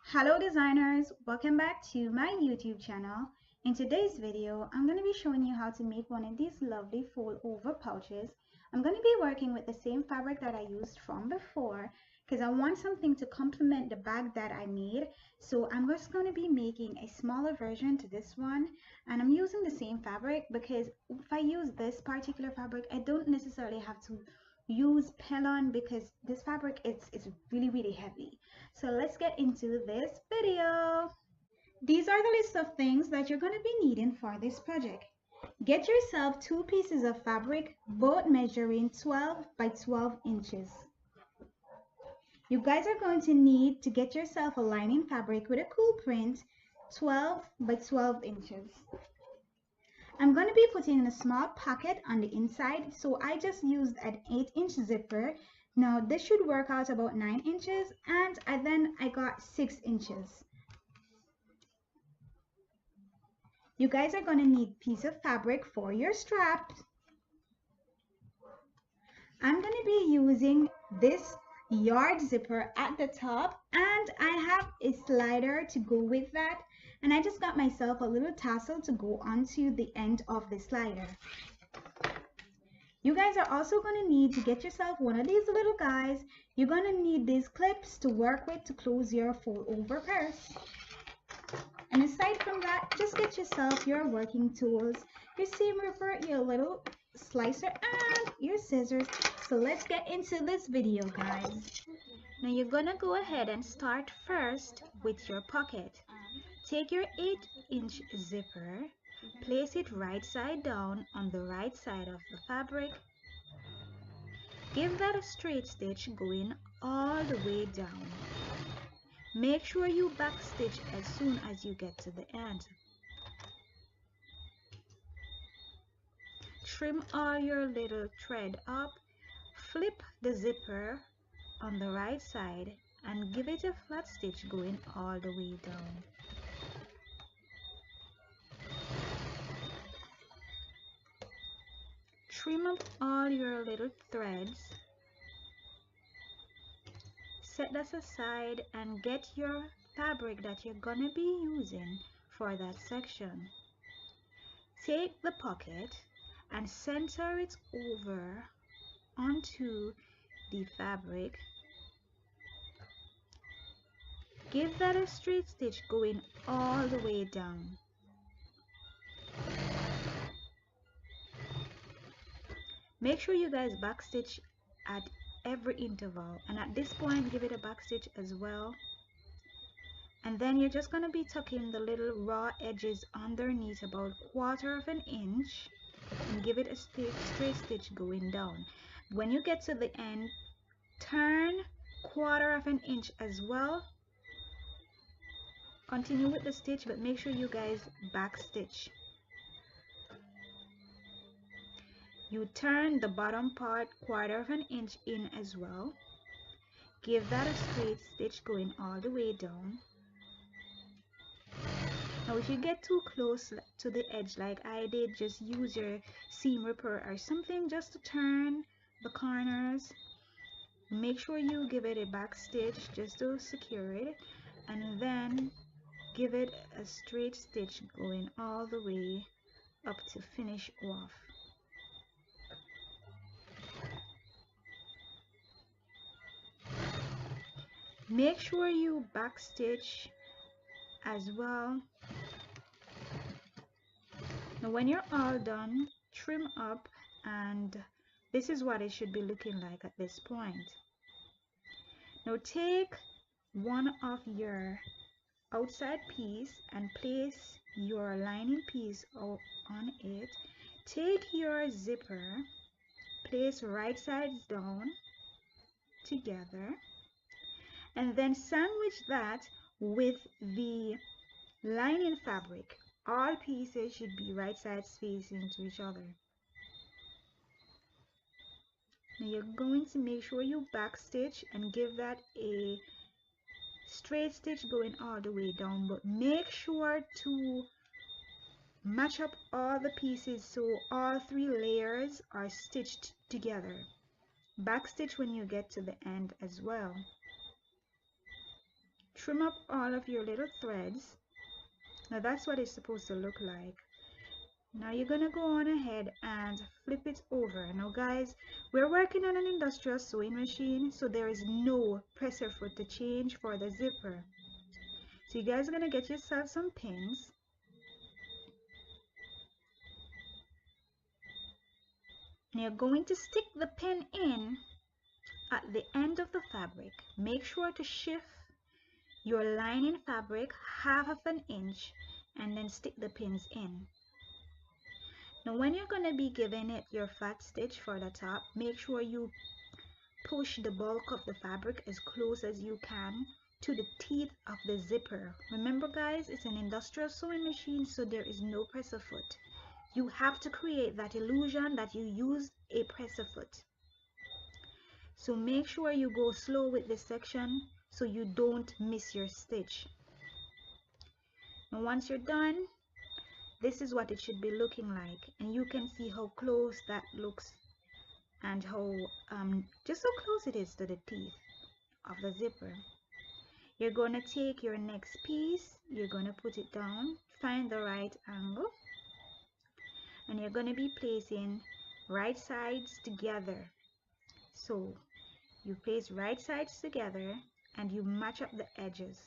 Hello designers, welcome back to my YouTube channel. In today's video, I'm going to be showing you how to make one of these lovely fold over pouches. I'm going to be working with the same fabric that I used from before because I want something to complement the bag that I made. So I'm just going to be making a smaller version to this one, and I'm using the same fabric because if I use this particular fabric, I don't necessarily have to use Pellon because this fabric is really heavy. So let's get into this video. These are the list of things that you're going to be needing for this project. Get yourself 2 pieces of fabric, both measuring 12 by 12 inches. You guys are going to need to get yourself a lining fabric with a cool print, 12 by 12 inches. I'm going to be putting in a small pocket on the inside, so I just used an 8-inch zipper. Now this should work out about 9 inches, and then I got 6 inches. You guys are going to need a piece of fabric for your straps. I'm going to be using this yard zipper at the top, and I have a slider to go with that, and I just got myself a little tassel to go onto the end of the slider. You guys are also going to need to get yourself one of these little guys. You're going to need these clips to work with to close your fold over purse. And aside from that, just get yourself your working tools, your seam ripper, your little slicer, and your scissors. So let's get into this video, guys. Now you're gonna go ahead and start first with your pocket. Take your 8-inch zipper, place it right side down on the right side of the fabric. Give that a straight stitch going all the way down. Make sure you backstitch as soon as you get to the end. Trim all your little thread up, flip the zipper on the right side and give it a flat stitch going all the way down. Trim up all your little threads. Set that aside and get your fabric that you're gonna be using for that section. Take the pocket and center it over onto the fabric. Give that a straight stitch going all the way down. Make sure you guys backstitch at every interval, and at this point give it a backstitch as well. And then you're just going to be tucking the little raw edges underneath about 1/4 of an inch and give it a straight stitch going down. When you get to the end, turn 1/4 of an inch as well. Continue with the stitch, but make sure you guys backstitch. You turn the bottom part 1/4 of an inch in as well. Give that a straight stitch going all the way down. Now if you get too close to the edge like I did, just use your seam ripper or something just to turn the corners. Make sure you give it a back stitch just to secure it, and then give it a straight stitch going all the way up to finish off. Make sure you backstitch as well. Now when you're all done, trim up, and this is what it should be looking like at this point. Now take one of your outside piece and place your lining piece on it. Take your zipper, place right sides down together, and then sandwich that with the lining fabric. All pieces should be right sides facing to each other. Now you're going to make sure you backstitch and give that a straight stitch going all the way down, but make sure to match up all the pieces so all 3 layers are stitched together. Backstitch when you get to the end as well. Trim up all of your little threads. Now that's what it's supposed to look like. Now you're gonna go on ahead and flip it over. Now guys, we're working on an industrial sewing machine, so there is no presser foot to change for the zipper. So you guys are gonna get yourself some pins. And you're going to stick the pin in at the end of the fabric. Make sure to shift your lining fabric 1/2 inch and then stick the pins in. Now when you're going to be giving it your fat stitch for the top, make sure you push the bulk of the fabric as close as you can to the teeth of the zipper. Remember guys, it's an industrial sewing machine, so there is no presser foot. You have to create that illusion that you used a presser foot. So make sure you go slow with this section so you don't miss your stitch. Now once you're done, this is what it should be looking like, and you can see how close that looks and how just how close it is to the teeth of the zipper. You're going to take your next piece, you're going to put it down, find the right angle, and you're going to be placing right sides together. So you place right sides together and you match up the edges.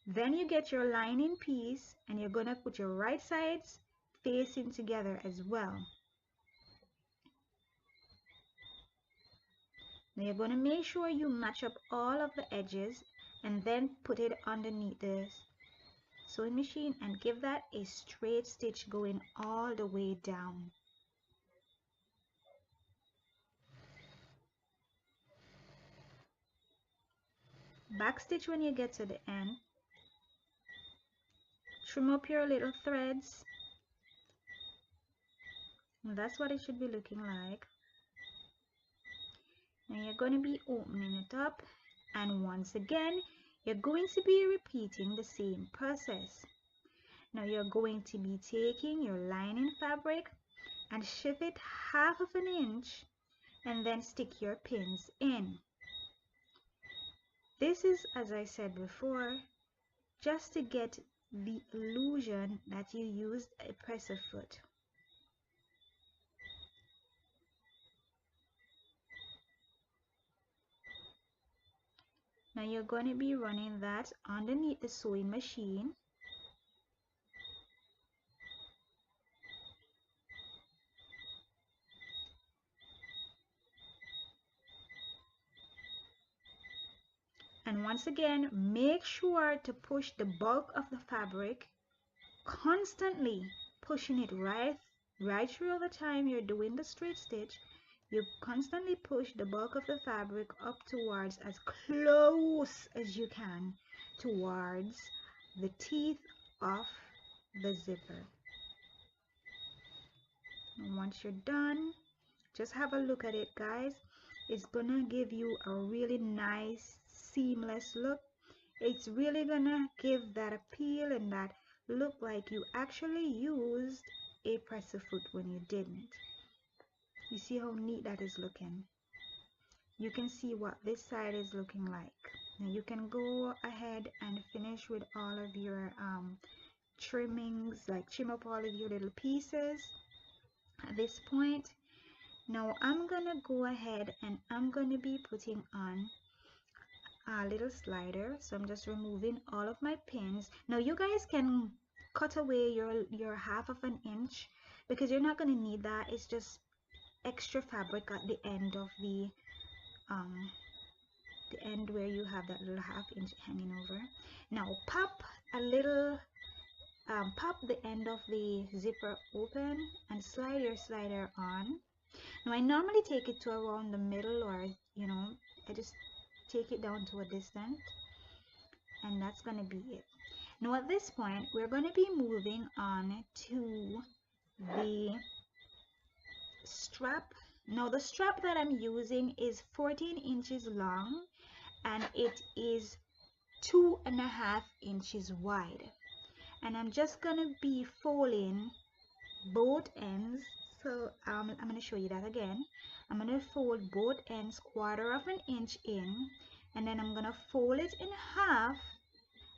Then you get your lining piece and you're going to put your right sides facing together as well. Now you're going to make sure you match up all of the edges and then put it underneath the sewing machine and give that a straight stitch going all the way down. Backstitch when you get to the end. Trim up your little threads. And that's what it should be looking like. Now you're going to be opening it up, and once again you're going to be repeating the same process. Now you're going to be taking your lining fabric and shift it 1/2 inch and then stick your pins in. This is, as I said before, just to get the illusion that you used a presser foot. Now you're going to be running that underneath the sewing machine. And once again, make sure to push the bulk of the fabric, constantly pushing it right through all the time you're doing the straight stitch. You constantly push the bulk of the fabric up towards, as close as you can, towards the teeth of the zipper. And once you're done, just have a look at it guys. It's gonna give you a really nice seamless look. It's really gonna give that appeal and that look like you actually used a presser foot when you didn't. You see how neat that is looking? You can see what this side is looking like. Now you can go ahead and finish with all of your trimmings, like trim up all of your little pieces at this point. Now I'm gonna go ahead and I'm gonna be putting on a little slider. So I'm just removing all of my pins. Now you guys can cut away your 1/2 inch because you're not gonna need that. It's just extra fabric at the end of the end where you have that little 1/2 inch hanging over. Now pop a little pop the end of the zipper open and slide your slider on. Now I normally take it to around the middle, or you know, I just take it down to a distance, and that's gonna be it. Now at this point we're going to be moving on to the strap. Now the strap that I'm using is 14 inches long and it is 2.5 inches wide, and I'm just gonna be folding both ends. So I'm going to show you that again. I'm going to fold both ends 1/4 inch in, and then I'm going to fold it in half,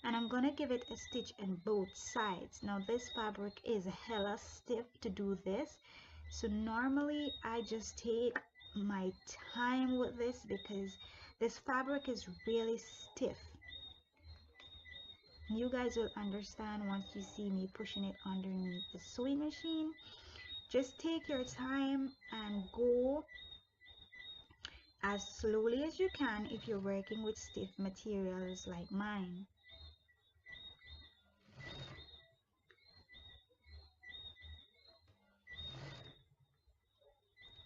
and I'm going to give it a stitch in both sides. Now this fabric is hella stiff to do this, so normally I just take my time with this because this fabric is really stiff. You guys will understand once you see me pushing it underneath the sewing machine. Just take your time and go as slowly as you can if you're working with stiff materials like mine.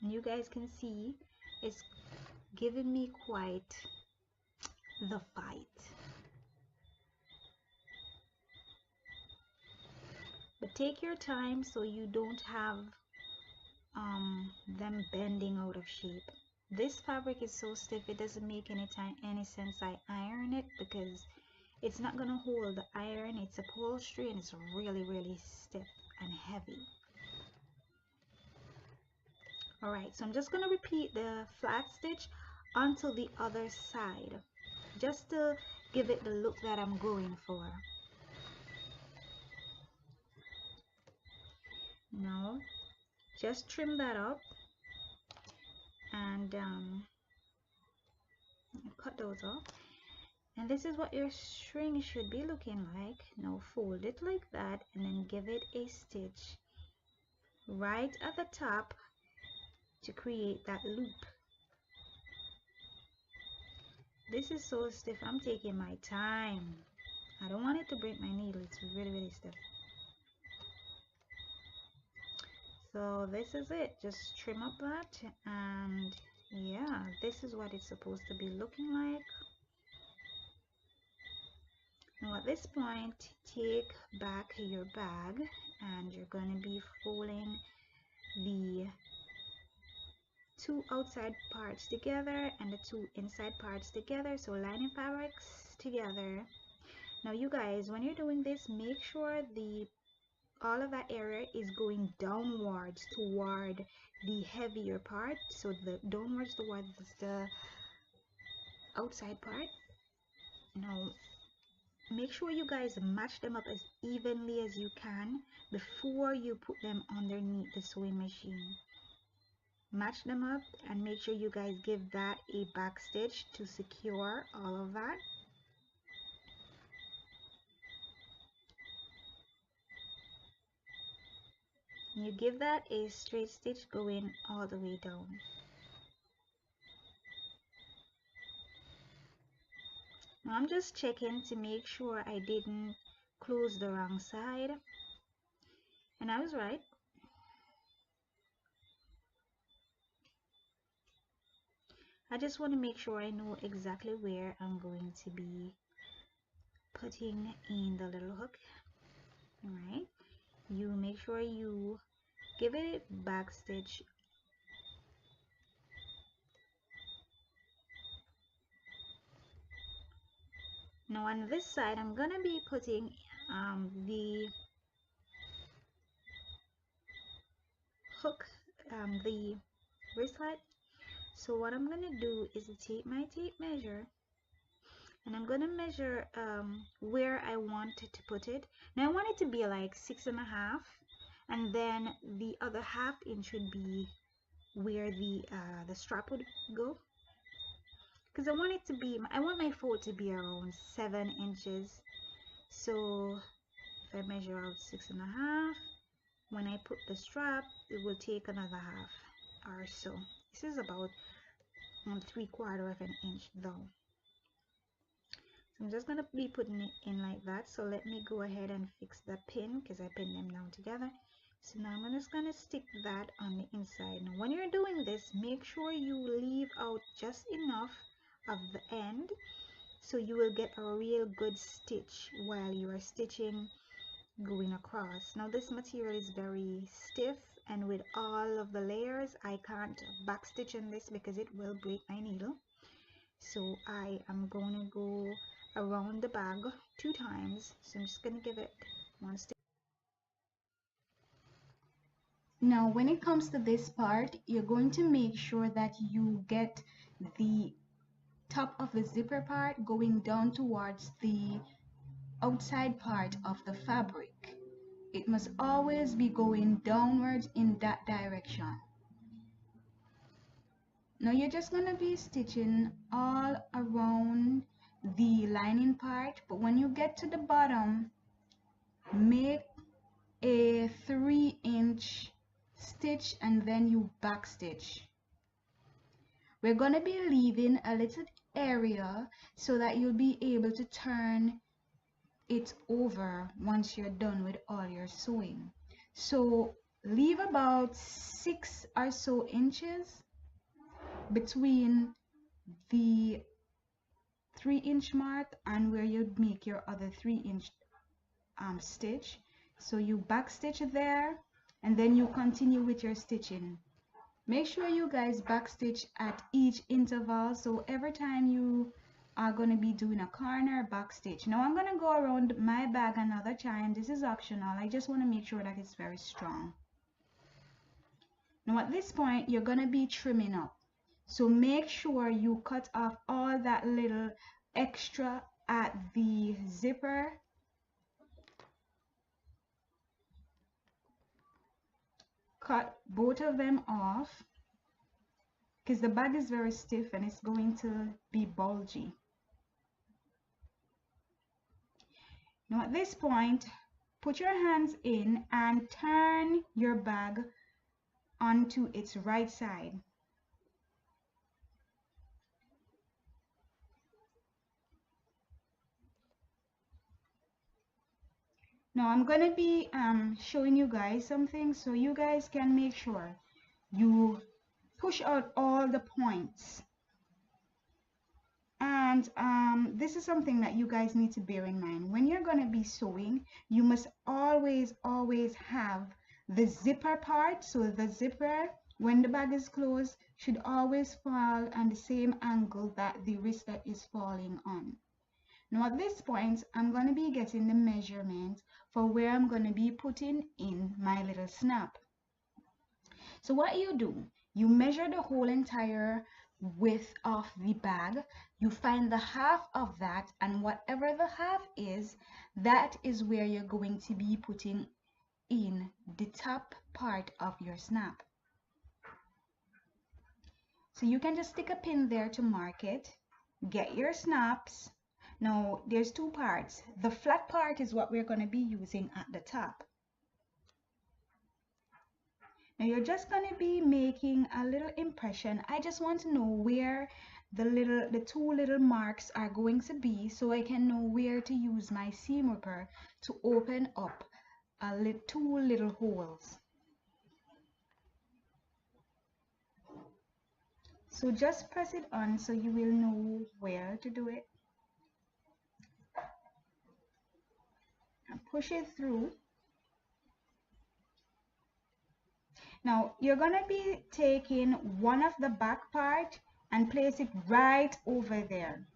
And you guys can see it's giving me quite the fight. But take your time so you don't have them bending out of shape. This fabric is so stiff it doesn't make any sense I iron it, because it's not gonna hold the iron. It's upholstery and it's really stiff and heavy. Alright, so I'm just gonna repeat the flat stitch onto the other side just to give it the look that I'm going for. Now just trim that up and cut those off, and this is what your string should be looking like. Now fold it like that and then give it a stitch right at the top to create that loop. This is so stiff, I'm taking my time. I don't want it to break my needle. It's really stiff. So this is it. Just trim up that, and yeah, this is what it's supposed to be looking like. Now at this point, take back your bag and you're going to be folding the 2 outside parts together and the 2 inside parts together, so lining fabrics together. Now you guys, when you're doing this, make sure all of that area is going downwards toward the heavier part, so the downwards towards the outside part. Now make sure you guys match them up as evenly as you can before you put them underneath the sewing machine. Match them up and make sure you guys give that a back stitch to secure all of that. You give that a straight stitch going all the way down. Now I'm just checking to make sure I didn't close the wrong side, and I was right. I just want to make sure I know exactly where I'm going to be putting in the little hook. Alright, you make sure you give it a back stitch. Now on this side I'm gonna be putting the hook, the wristlet. So what I'm gonna do is take my tape measure and I'm gonna measure where I want to put it. Now I want it to be like 6.5, and then the other 1/2 inch would be where the strap would go, because I want my fold to be around 7 inches. So if I measure out 6.5, when I put the strap, it will take another 1/2 or so. This is about 3/4 inch though. So I'm just gonna be putting it in like that. So let me go ahead and fix the pin, because I pinned them down together. So now I'm just gonna stick that on the inside. Now when you're doing this, make sure you leave out just enough of the end so you will get a real good stitch while you are stitching going across. Now this material is very stiff, and with all of the layers I can't back stitch in this because it will break my needle. So I am going to go around the bag 2 times. So I'm just going to give it one stitch. Now when it comes to this part, you're going to make sure that you get the top of the zipper part going down towards the outside part of the fabric. It must always be going downwards in that direction. Now you're just going to be stitching all around the lining part, but when you get to the bottom, make a 3-inch stitch and then you back stitch. We're going to be leaving a little area so that you'll be able to turn it over once you're done with all your sewing. So leave about 6 or so inches between the 3-inch mark and where you'd make your other 3-inch stitch. So you back stitch there and then you continue with your stitching. Make sure you guys back stitch at each interval, so every time you are going to be doing a corner, back stitch. Now I'm going to go around my bag another time. This is optional. I just want to make sure that it's very strong. Now at this point you're going to be trimming up, so make sure you cut off all that little extra at the zipper. Cut both of them off because the bag is very stiff and it's going to be bulgy. Now at this point, put your hands in and turn your bag onto its right side. Now I'm going to be showing you guys something so you guys can make sure you push out all the points. And this is something that you guys need to bear in mind. When you're going to be sewing, you must always have the zipper part. So the zipper, when the bag is closed, should always fall on the same angle that the wristlet is falling on. Now at this point, I'm going to be getting the measurement for where I'm going to be putting in my little snap. So what you do, you measure the whole entire width of the bag, you find the half of that, and whatever the half is, that is where you're going to be putting in the top part of your snap. So you can just stick a pin there to mark it, get your snaps. Now there's two parts. The flat part is what we're going to be using at the top. Now you're just going to be making a little impression. I just want to know where the two little marks are going to be so I can know where to use my seam ripper to open up two little holes. So just press it on so you will know where to do it. And push it through. Now you're going to be taking one of the back part and place it right over there.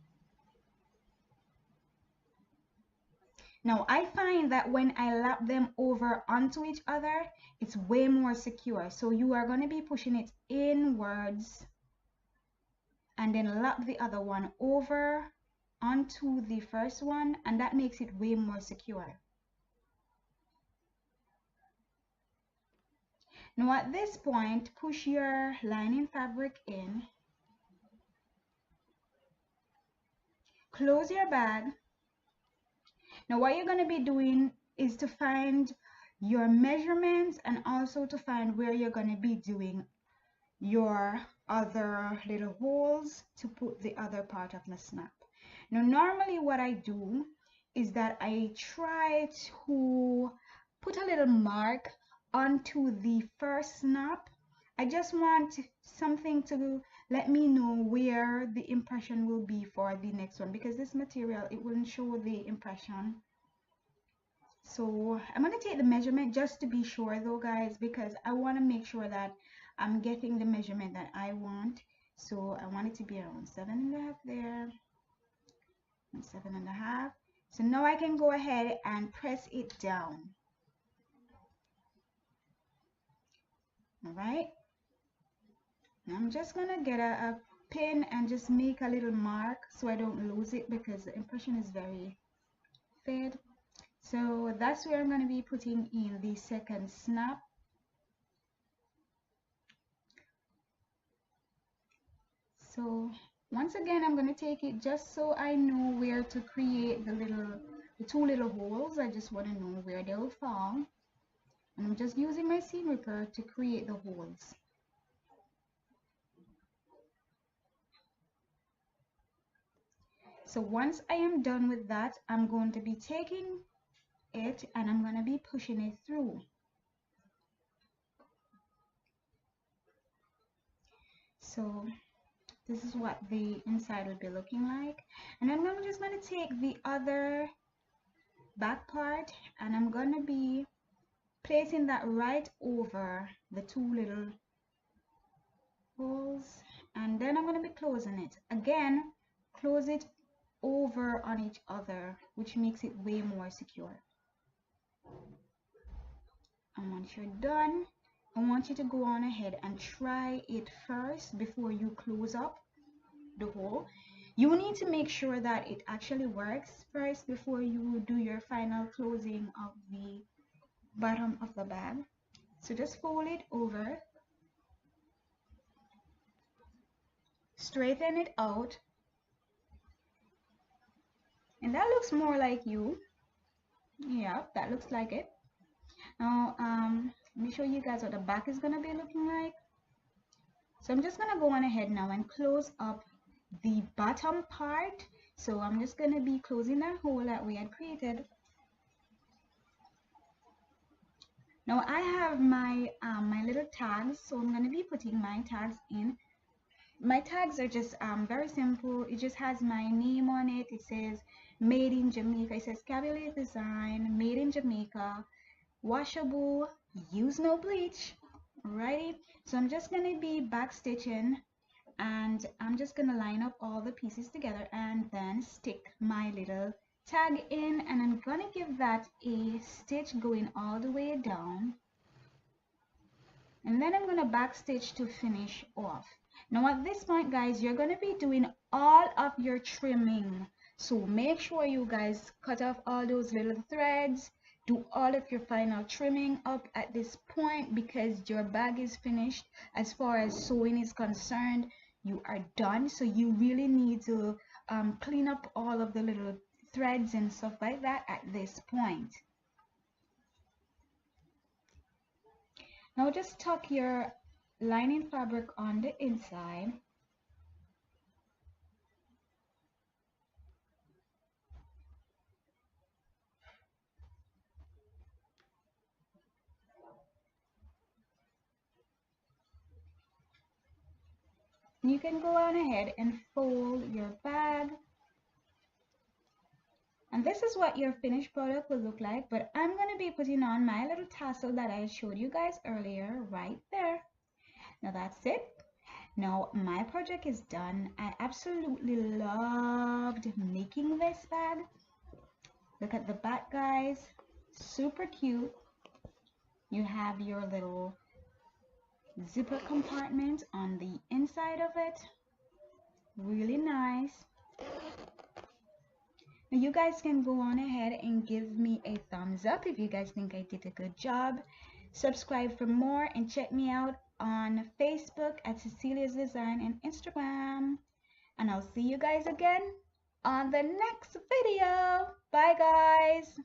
Now I find that when I lap them over onto each other, it's way more secure. So you are going to be pushing it inwards and then lap the other one over onto the first one, and that makes it way more secure. Now at this point, push your lining fabric in, close your bag. Now what you're going to be doing is to find your measurements and also to find where you're going to be doing your other little holes to put the other part of the snap. Now normally what I do is that I try to put a little mark onto the first snap. I just want something to let me know where the impression will be for the next one, because this material, it wouldn't show the impression. So I'm going to take the measurement just to be sure though, guys, because I want to make sure that I'm getting the measurement that I want. So I want it to be around 7.5 there and 7.5. So now I can go ahead and press it down. All right. Now I'm just gonna get a pin and just make a little mark so I don't lose it because the impression is very fade. So that's where I'm going to be putting in the second snap. So once again, I'm going to take it just so I know where to create the two little holes. I just want to know where they will fall. And I'm just using my seam ripper to create the holes. So once I am done with that, I'm going to be taking it and I'm going to be pushing it through. So this is what the inside will be looking like. And then I'm just going to take the other back part and I'm going to be placing that right over the two little holes, and then I'm going to be closing it. Again, close it over on each other, which makes it way more secure. And once you're done, I want you to go on ahead and try it first before you close up the hole. You need to make sure that it actually works first before you do your final closing of the bottom of the bag. So just fold it over, straighten it out, and that looks more like you. Yeah, that looks like it. Now let me show you guys what the back is gonna be looking like. So I'm just gonna go on ahead now and close up the bottom part. So I'm just gonna be closing that hole that we had created. Now I have my my little tags, so I'm gonna be putting my tags in. My tags are just very simple. It just has my name on it. It says made in Jamaica. It says Cecelias design, made in Jamaica, washable, use no bleach. Alrighty, so I'm just gonna be back stitching and I'm just gonna line up all the pieces together and then stick my little tag in, and I'm gonna give that a stitch going all the way down, and then I'm going to back stitch to finish off. Now at this point guys, you're going to be doing all of your trimming, so make sure you guys cut off all those little threads, do all of your final trimming up at this point because your bag is finished. As far as sewing is concerned, you are done, so you really need to clean up all of the little threads and stuff like that at this point. Now just tuck your lining fabric on the inside. You can go on ahead and fold your bag. And this is what your finished product will look like, but I'm going to be putting on my little tassel that I showed you guys earlier right there. Now that's it. Now my project is done. I absolutely loved making this bag. Look at the back guys, super cute. You have your little zipper compartment on the inside of it, really nice. Now you guys can go on ahead and give me a thumbs up if you guys think I did a good job. Subscribe for more and check me out on Facebook at Cecelias Design and Instagram. And I'll see you guys again on the next video. Bye guys.